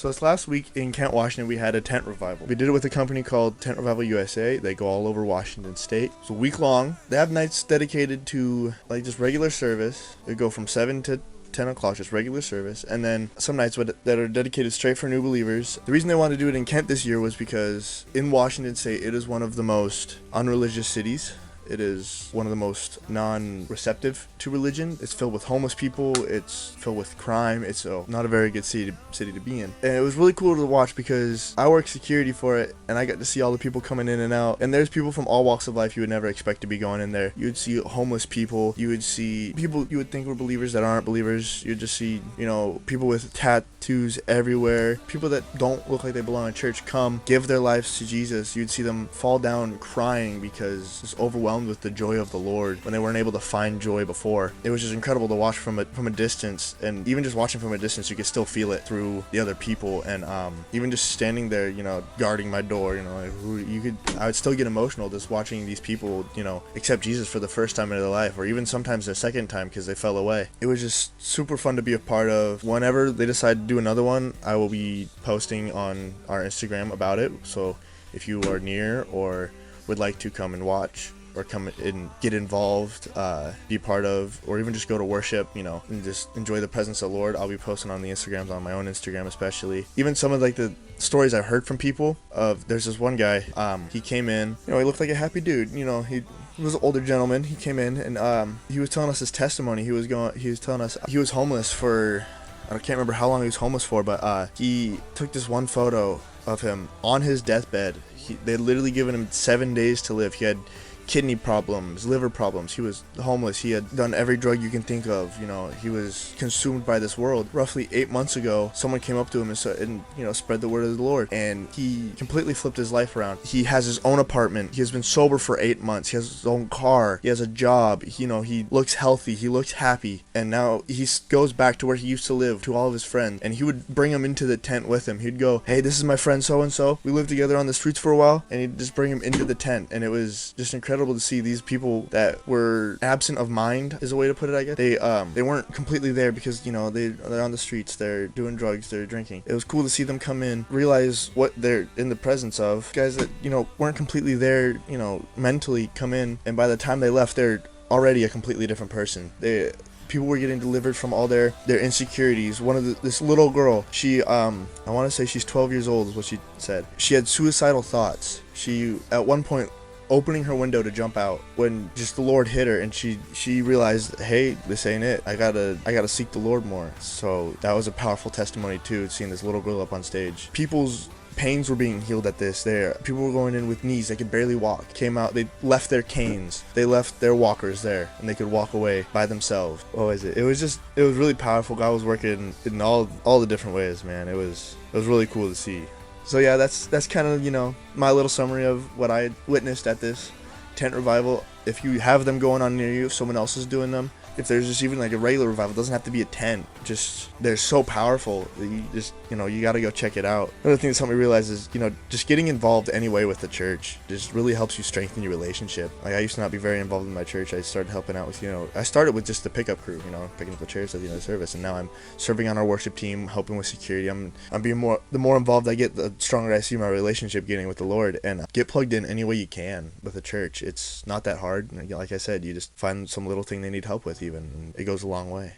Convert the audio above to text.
So this last week in Kent, Washington, we had a tent revival. We did it with a company called Tent Revival USA. They go all over Washington State. It's a week long. They have nights dedicated to like just regular service. They go from 7 to 10 o'clock, just regular service, and then some nights that are dedicated straight for new believers. The reason they wanted to do it in Kent this year was because in Washington State, it is one of the most unreligious cities. It is one of the most non-receptive to religion. It's filled with homeless people. It's filled with crime. It's not a very good city to be in. And it was really cool to watch because I work security for it, and I got to see all the people coming in and out. And there's people from all walks of life you would never expect to be going in there. You would see homeless people. You would see people you would think were believers that aren't believers. You'd just see, people with tattoos everywhere. People that don't look like they belong in church come, give their lives to Jesus. You'd see them fall down crying because it's overwhelmed with the joy of the Lord when they weren't able to find joy before. It was just incredible to watch from a distance, and even just watching from a distance you could still feel it through the other people. And even just standing there, guarding my door, I would still get emotional just watching these people, accept Jesus for the first time in their life, or even sometimes their second time because they fell away. It was just super fun to be a part of. Whenever they decide to do another one, I will be posting on our Instagram about it. So if you are near or would like to come and watch, or come and get involved, be part of, or even just go to worship, and just enjoy the presence of the Lord, I'll be posting on the Instagrams, on my own Instagram especially. Even some of the stories I've heard from people there's this one guy, he came in, he looked like a happy dude, he was an older gentleman. He came in and he was telling us his testimony. He was telling us he was homeless for, I can't remember how long he was homeless for, but he took this one photo of him on his deathbed. They had literally given him 7 days to live. He had kidney problems, liver problems. He was homeless. He had done every drug you can think of. He was consumed by this world. Roughly 8 months ago, someone came up to him and spread the word of the Lord, and he completely flipped his life around. He has his own apartment. He has been sober for 8 months. He has his own car. He has a job. He looks healthy. He looks happy. And now he goes back to where he used to live, to all of his friends, and he would bring them into the tent with him. He'd go, "Hey, this is my friend so-and-so. We lived together on the streets for a while," and he'd just bring him into the tent. And it was just incredible to see these people that were absent of mind, is a way to put it, I guess. They weren't completely there because they're on the streets, they're doing drugs, they're drinking. It was cool to see them come in, realize what they're in the presence of. Guys that weren't completely there mentally come in, and by the time they left, they're already a completely different person. People were getting delivered from all their insecurities. This little girl, she I want to say she's 12 years old is what she said. She had suicidal thoughts. She at one point opening her window to jump out when just the Lord hit her, and she realized, hey, this ain't it. I gotta seek the Lord more. So that was a powerful testimony too, seeing this little girl up on stage. People's pains were being healed at this. People were going in with knees, they could barely walk. Came out, they left their canes, they left their walkers there, and they could walk away by themselves. What was it? It was really powerful. God was working in all the different ways, man. It was really cool to see. So yeah, that's kind of, my little summary of what I witnessed at this tent revival. If you have them going on near you, if someone else is doing them, if there's just even like a regular revival, it doesn't have to be a tent. Just, they're so powerful that you just, you gotta go check it out. Another thing that's helped me realize is, just getting involved anyway with the church just really helps you strengthen your relationship. Like, I used to not be very involved in my church. I started helping out with, I started with just the pickup crew, picking up the chairs at the end of the service, and now I'm serving on our worship team, helping with security. I'm being the more involved I get, the stronger I see my relationship getting with the Lord. And get plugged in any way you can with the church. It's not that hard. Like I said, you just find some little thing they need help with, even, and it goes a long way.